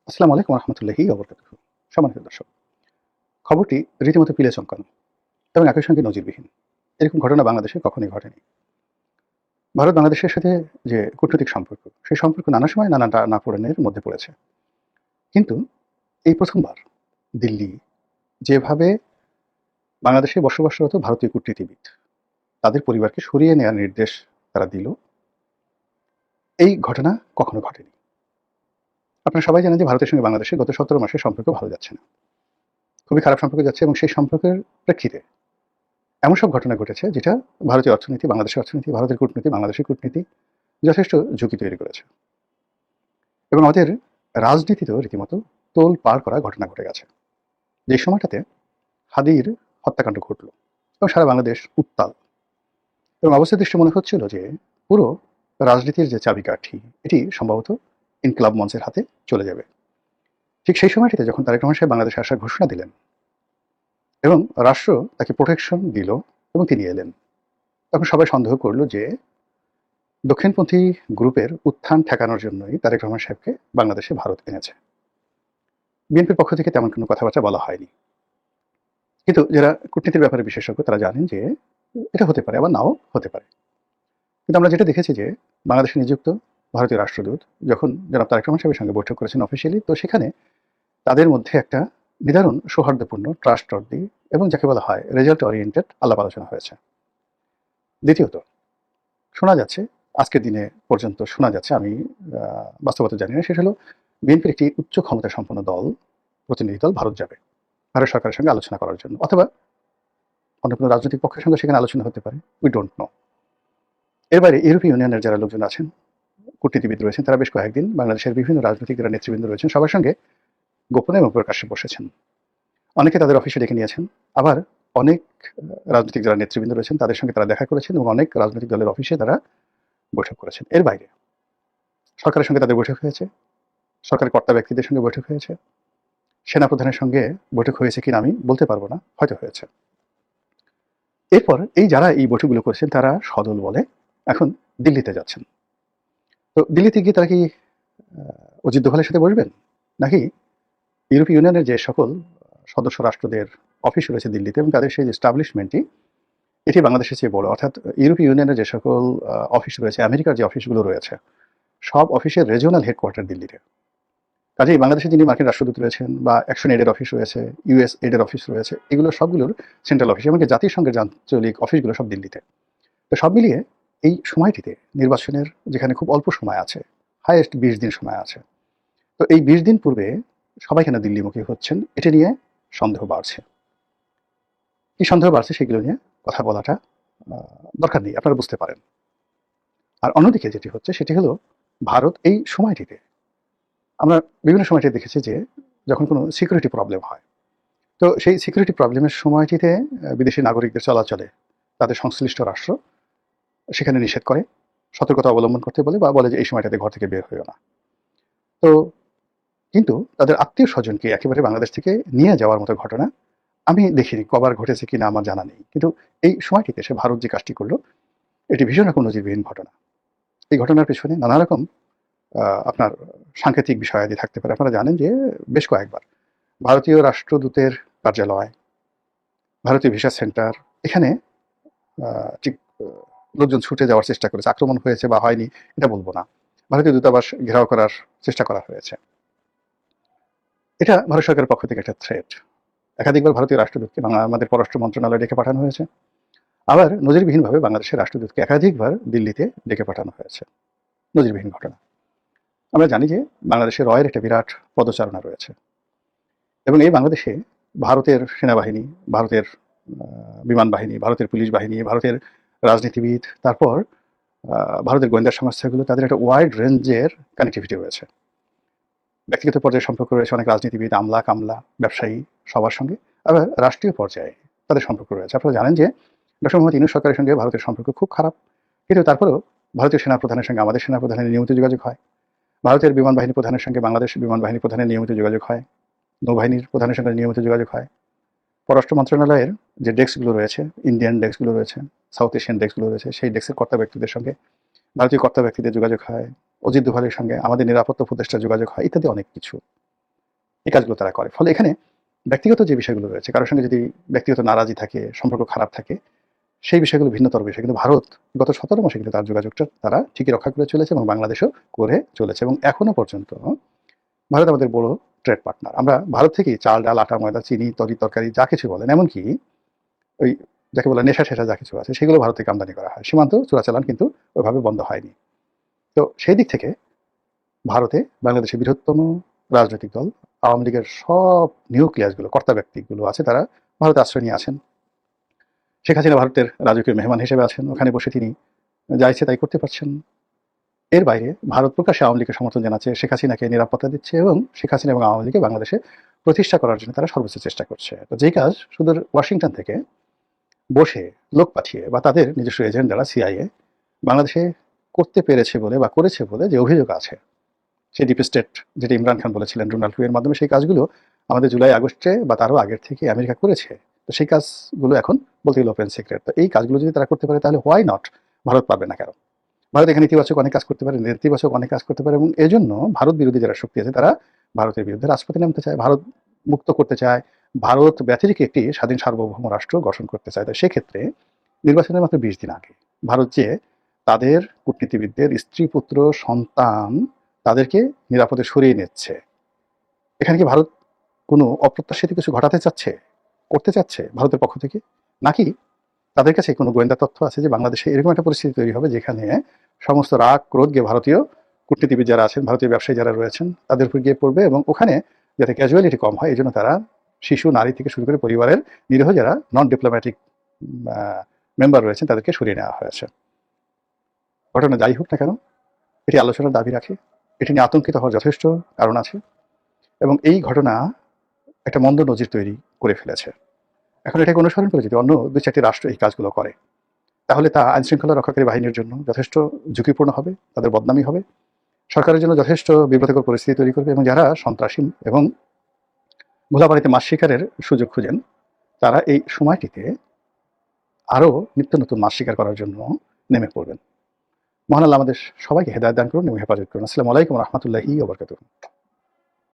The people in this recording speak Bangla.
আসসালামু আলাইকুম রহমতুল্লাহি ওবরকাতুহু। সম্মানিত দর্শক, খবরটি রীতিমতো পিলে চমকানো এবং একই সঙ্গে নজিরবিহীন। এরকম ঘটনা বাংলাদেশে কখনোই ঘটেনি। ভারত বাংলাদেশের সাথে যে কূটনৈতিক সম্পর্ক, সেই সম্পর্ক নানা সময় নানা টানাপোড়েনের মধ্যে পড়েছে। কিন্তু এই প্রথমবার দিল্লি যেভাবে বাংলাদেশে বসবাসরত ভারতীয় কূটনীতিবিদ তাদের পরিবারকে সরিয়ে নেওয়ার নির্দেশ তারা দিল, এই ঘটনা কখনো ঘটেনি। আপনারা সবাই জানেন যে ভারতের সঙ্গে বাংলাদেশের গত 17 মাসের সম্পর্ক ভালো যাচ্ছে না, খুবই খারাপ সম্পর্ক যাচ্ছে এবং সেই সম্পর্কের প্রেক্ষিতে এমন সব ঘটনা ঘটেছে যেটা ভারতীয় অর্থনীতি, বাংলাদেশের অর্থনীতি, ভারতের কূটনীতি, বাংলাদেশের কূটনীতি যথেষ্ট ঝুঁকি তৈরি করেছে এবং আমাদের রাজনীতিতেও রীতিমতো তোল পার করা ঘটনা ঘটে গেছে। যে সময়টাতে হাদির হত্যাকাণ্ড ঘটল এবং সারা বাংলাদেশ উত্তাল এবং অবস্থা দৃষ্টি মনে হচ্ছিল যে পুরো রাজনীতির যে চাবিকাঠি এটি সম্ভবত ইনকিলাব মঞ্চের হাতে চলে যাবে। ঠিক সেই সময়টিতে যখন তারেক রহমান সাহেব বাংলাদেশে আসার ঘোষণা দিলেন এবং রাষ্ট্র তাকে প্রোটেকশন দিল এবং তিনি এলেন, তখন সবাই সন্দেহ করলো যে দক্ষিণপন্থী গ্রুপের উত্থান ঠেকানোর জন্যই তারেক রহমান সাহেবকে বাংলাদেশে ভারত এনেছে। বিএনপির পক্ষ থেকে তেমন কোনো কথাবার্তা বলা হয়নি, কিন্তু যারা কূটনীতির ব্যাপারে বিশেষজ্ঞ তারা জানেন যে এটা হতে পারে, আবার নাও হতে পারে। কিন্তু আমরা যেটা দেখেছি যে বাংলাদেশে নিযুক্ত ভারতীয় রাষ্ট্রদূত যখন জনাব তারেক রহমান সাহেবের সঙ্গে বৈঠক করেছেন অফিসিয়ালি, তো সেখানে তাদের মধ্যে একটা নিদারুণ সৌহার্দ্যপূর্ণ, ট্রাস্টওয়ার্দি এবং যাকে বলা হয় রেজাল্ট ওরিয়েন্টেড আলাপ আলোচনা হয়েছে। দ্বিতীয়ত, শোনা যাচ্ছে, আজকের দিনে পর্যন্ত শোনা যাচ্ছে, আমি বাস্তবতা জানি না, সেটা হলো বিএনপির একটি উচ্চ ক্ষমতা সম্পন্ন দল, প্রতিনিধি দল ভারত যাবে ভারত সরকারের সঙ্গে আলোচনা করার জন্য, অথবা অন্য কোনো রাজনৈতিক পক্ষের সঙ্গে সেখানে আলোচনা হতে পারে, উই ডোন্ট নো। এর বাইরে ইউরোপীয় ইউনিয়নের যারা লোকজন আছেন, কূটনীতিবিদ রয়েছেন, তারা বেশ কয়েকদিন বাংলাদেশের বিভিন্ন রাজনৈতিক যারা নেতৃবৃন্দ রয়েছেন সবার সঙ্গে গোপনে এবং প্রকাশ্যে বসেছেন। অনেকে তাদের অফিসে ডেকে নিয়েছেন, আবার অনেক রাজনৈতিক যারা নেতৃবৃন্দ রয়েছেন তাদের সঙ্গে তারা দেখা করেছেন এবং অনেক রাজনৈতিক দলের অফিসে তারা বৈঠক করেছেন। এর বাইরে সরকারের সঙ্গে তাদের বৈঠক হয়েছে, সরকারের কর্তা ব্যক্তিদের সঙ্গে বৈঠক হয়েছে, সেনাপ্রধানের সঙ্গে বৈঠক হয়েছে কিনা আমি বলতে পারবো না, হয়তো হয়েছে। এরপর এই যারা এই বৈঠকগুলো করেছেন তারা সদল বলে এখন দিল্লিতে যাচ্ছেন। তো দিল্লিতে গিয়ে তারা কি অজিত দোভালের সাথে বসবেন, নাকি ইউরোপীয় ইউনিয়নের যে সকল সদস্য রাষ্ট্রদের অফিস রয়েছে দিল্লিতে এবং তাদের সেই এস্টাবলিশমেন্টটি এটি বাংলাদেশের চেয়ে বড়, অর্থাৎ ইউরোপীয় ইউনিয়নের যে সকল অফিস রয়েছে, আমেরিকার যে অফিসগুলো রয়েছে, সব অফিসের রিজিওনাল হেডকোয়ার্টার দিল্লিতে। কাজেই বাংলাদেশে যিনি মার্কিন রাষ্ট্রদূত রয়েছেন বা অ্যাকশন এডের অফিস রয়েছে, ইউএস এডের অফিস রয়েছে, এগুলো সবগুলোর সেন্ট্রাল অফিস, এমনকি জাতিসংঘের আঞ্চলিক অফিসগুলো সব দিল্লিতে। তো সব মিলিয়ে এই সময়টিতে নির্বাচনের যেখানে খুব অল্প সময় আছে, হাইয়েস্ট 20 দিন সময় আছে, তো এই 20 দিন পূর্বে সবাই কেন দিল্লিমুখী হচ্ছেন, এটা নিয়ে সন্দেহ বাড়ছে। কি সন্দেহ বাড়ছে সেগুলো নিয়ে কথা বলাটা দরকার নেই, আপনারা বুঝতে পারেন। আর অন্যদিকে যেটি হচ্ছে সেটি হলো ভারত এই সময়টিতে, আমরা বিভিন্ন সময়টি দেখেছি যে যখন কোনো সিকিউরিটি প্রবলেম হয়, তো সেই সিকিউরিটি প্রবলেমের সময়টিতে বিদেশি নাগরিকদের চলাচলে তাদের সংশ্লিষ্ট রাষ্ট্র সেখানে নিষেধ করে, সতর্কতা অবলম্বন করতে বলে বা বলে যে এই সময়টাতে ঘর থেকে বের হইও না। তো কিন্তু তাদের আত্মীয় স্বজনকে একেবারে বাংলাদেশ থেকে নিয়ে যাওয়ার মতো ঘটনা আমি দেখিনি, কবার ঘটেছে কিনা আমার জানা নেই, কিন্তু এই সময়টিতে সে ভারত যে কাজটি করলো এটি ভীষণ রকম নজিরবিহীন ঘটনা। এই ঘটনার পেছনে নানা রকম আপনার সাংকেতিক বিষয়াদি থাকতে পারে। আপনারা জানেন যে বেশ কয়েকবার ভারতীয় রাষ্ট্রদূতের কার্যালয়, ভারতীয় ভিসা সেন্টার, এখানে ঠিক লোকজন ছুটে যাওয়ার চেষ্টা করেছে, আক্রমণ হয়েছে বা হয়নি এটা বলবো না, ভারতীয় দূতাবাস ঘেরাও করার চেষ্টা করা হয়েছে। এটা ভারত সরকারের পক্ষ থেকে একটা থ্রেট। একাধিকবার ভারতীয় রাষ্ট্রদূতকে আমাদের পররাষ্ট্র মন্ত্রণালয়ে ডেকে পাঠানো হয়েছে, আবার নজিরবিহীনভাবে বাংলাদেশের রাষ্ট্রদূতকে একাধিকবার দিল্লিতে ডেকে পাঠানো হয়েছে। নজিরবিহীন ঘটনা। আমরা জানি যে বাংলাদেশে রয়ের একটা বিরাট পদচারণা রয়েছে এবং এই বাংলাদেশে ভারতের সেনাবাহিনী, ভারতের বিমান বাহিনী, ভারতের পুলিশ বাহিনী, ভারতের রাজনীতিবিদ, তারপর ভারতের গোয়েন্দা সংস্থাগুলো, তাদের একটা ওয়াইড রেঞ্জের কানেক্টিভিটি রয়েছে। ব্যক্তিগত পর্যায়ে সম্পর্ক রয়েছে অনেক রাজনীতিবিদ, আমলা কামলা, ব্যবসায়ী, সবার সঙ্গে। আবার রাষ্ট্রীয় পর্যায়ে তাদের সম্পর্ক রয়েছে। আপনারা জানেন যে ডক্টর মোহাম্মদ ইউনূস সরকারের সঙ্গে ভারতের সম্পর্ক খুব খারাপ, কিন্তু তারপরেও ভারতীয় সেনাপ্রধানের সঙ্গে আমাদের সেনাপ্রধানের নিয়মিত যোগাযোগ হয়, ভারতের বিমান বাহিনী প্রধানের সঙ্গে বাংলাদেশ বিমান বাহিনী প্রধানের নিয়মিত যোগাযোগ হয়, নৌবাহিনীর প্রধানের সঙ্গে নিয়মিত যোগাযোগ হয়। পররাষ্ট্র মন্ত্রণালয়ের যে ডেস্কগুলো রয়েছে, ইন্ডিয়ান ডেস্কগুলো রয়েছে, সাউথ এশিয়ান ডেস্কগুলো রয়েছে, সেই ডেস্কের কর্তা ব্যক্তিদের সঙ্গে ভারতীয় কর্তা ব্যক্তিদের যোগাযোগ হয়, অজিত দোভালের সঙ্গে আমাদের নিরাপত্তা উপদেষ্টার যোগাযোগ হয়, ইত্যাদি অনেক কিছু। এই কাজগুলো তারা করে। ফলে এখানে ব্যক্তিগত যে বিষয়গুলো রয়েছে, কারোর সঙ্গে যদি ব্যক্তিগত নারাজি থাকে, সম্পর্ক খারাপ থাকে, সেই বিষয়গুলো ভিন্নতর বিষয়। কিন্তু ভারত গত ১৭ মাসে কিন্তু তার যোগাযোগটা তারা ঠিকই রক্ষা করে চলেছে এবং বাংলাদেশও করে চলেছে এবং এখনো পর্যন্ত ভারত আমাদের বড় ট্রেড পার্টনার। আমরা ভারত থেকেই চাল, ডাল, আটা, ময়দা, চিনি, তরকারি যা কিছু বলেন, এমনকি ওই যাকে বলে নেশা-টেশা যা কিছু আছে সেগুলো ভারত থেকে আমদানি করা হয়। সীমান্ত চোরাচালান কিন্তু ওইভাবে বন্ধ হয়নি। তো সেই দিক থেকে ভারতে বাংলাদেশের বৃহত্তম রাজনৈতিক দল আওয়ামী লীগের সব নিউক্লিয়াসগুলো, কর্তা ব্যক্তিগুলো আছে, তারা ভারতে আশ্রয় নিয়ে আছেন। শেখ হাসিনা ভারতের রাজকীয় মেহমান হিসেবে আছেন, ওখানে বসে তিনি যা ইচ্ছে তাই করতে পারছেন। এর বাইরে ভারত প্রকাশ্যে আওয়ামী লীগকে সমর্থন জানাচ্ছে, শেখ হাসিনাকে নিরাপত্তা দিচ্ছে এবং শেখ হাসিনা এবং আওয়ামী লীগকে বাংলাদেশে প্রতিষ্ঠা করার জন্য তারা সর্বোচ্চ চেষ্টা করছে। তো যেই কাজ শুধু ওয়াশিংটন থেকে বসে লোক পাঠিয়ে বা তাদের নিজস্ব এজেন্ট যারা সিআইএ বাংলাদেশে করতে পেরেছে বলে বা করেছে বলে যে অভিযোগ আছে, সেই ডিপ স্টেট যেটা ইমরান খান বলেছিলেন ডোনাল্ড ট্রাম্পের মাধ্যমে, সেই কাজগুলো আমাদের জুলাই আগস্টে বা তারও আগের থেকে আমেরিকা করেছে। তো সেই কাজগুলো এখন বলতে গেলে ওপেন সিক্রেট। তো এই কাজগুলো যদি তারা করতে পারে তাহলে হোয়াই নট ভারত পারবে না কেন? ভারত এখানে ইতিবাচক অনেক কাজ করতে পারে, নেতিবাচক অনেক কাজ করতে পারে এবং এজন্য ভারত বিরোধী যারা শক্তি আছে তারা ভারতের বিরুদ্ধে রাজপথে নামতে চায়, ভারত মুক্ত করতে চায়, ভারত ব্যতিরিক একটি স্বাধীন সার্বভৌম রাষ্ট্র গঠন করতে চায়। তো সেক্ষেত্রে নির্বাচনের মাত্র ২০ দিন আগে ভারত যে তাদের কূটনীতিবিদদের স্ত্রী, পুত্র, সন্তান তাদেরকে নিরাপদে সরিয়ে নিচ্ছে, এখানে কি ভারত কোনো অপ্রত্যাশিত কিছু ঘটাতে চাচ্ছে, করতে চাচ্ছে ভারতের পক্ষ থেকে? নাকি তাদের কাছে কোনো গোয়েন্দা তথ্য আছে যে বাংলাদেশে এরকম একটা পরিস্থিতি তৈরি হবে যেখানে সমস্ত রাগ ক্রোধ গিয়ে ভারতীয় কূটনীতিবিদ যারা আছেন, ভারতীয় ব্যবসায়ী যারা রয়েছেন তাদের উপর গিয়ে পড়বে এবং ওখানে যাতে ক্যাজুয়ালিটি কম হয় এই জন্য তারা শিশু, নারী থেকে শুরু করে পরিবারের নিরীহ যারা নন ডিপ্লোম্যাটিক মেম্বার রয়েছেন তাদেরকে সরিয়ে নেওয়া হয়েছে। ঘটনা যাই হোক না কেন, এটি আলোচনার দাবি রাখে, এটি নিয়ে আতঙ্কিত হওয়ার যথেষ্ট কারণ আছে এবং এই ঘটনা একটা মন্দ নজির তৈরি করে ফেলেছে। এখন এটাকে অনুসরণ করে যদি অন্য ২-৪টি রাষ্ট্র এই কাজগুলো করে তাহলে তা আইনশৃঙ্খলা রক্ষাকারী বাহিনীর জন্য যথেষ্ট ঝুঁকিপূর্ণ হবে, তাদের বদনামি হবে, সরকারের জন্য যথেষ্ট বিব্রতকর পরিস্থিতি তৈরি করবে এবং যারা সন্ত্রাসী এবং ঘোলাবাড়িতে মাছ শিকারের সুযোগ খুঁজেন তারা এই সময়টিতে আরও নিত্য নতুন মাছ শিকার করার জন্য নেমে পড়বেন। মহান আল্লাহ আমাদের সবাইকে হেদায়েত দান করুন এবং হেফাজত করুন। আসসালামু আলাইকুম ওয়া রাহমাতুল্লাহি ওয়া বারাকাতুহু।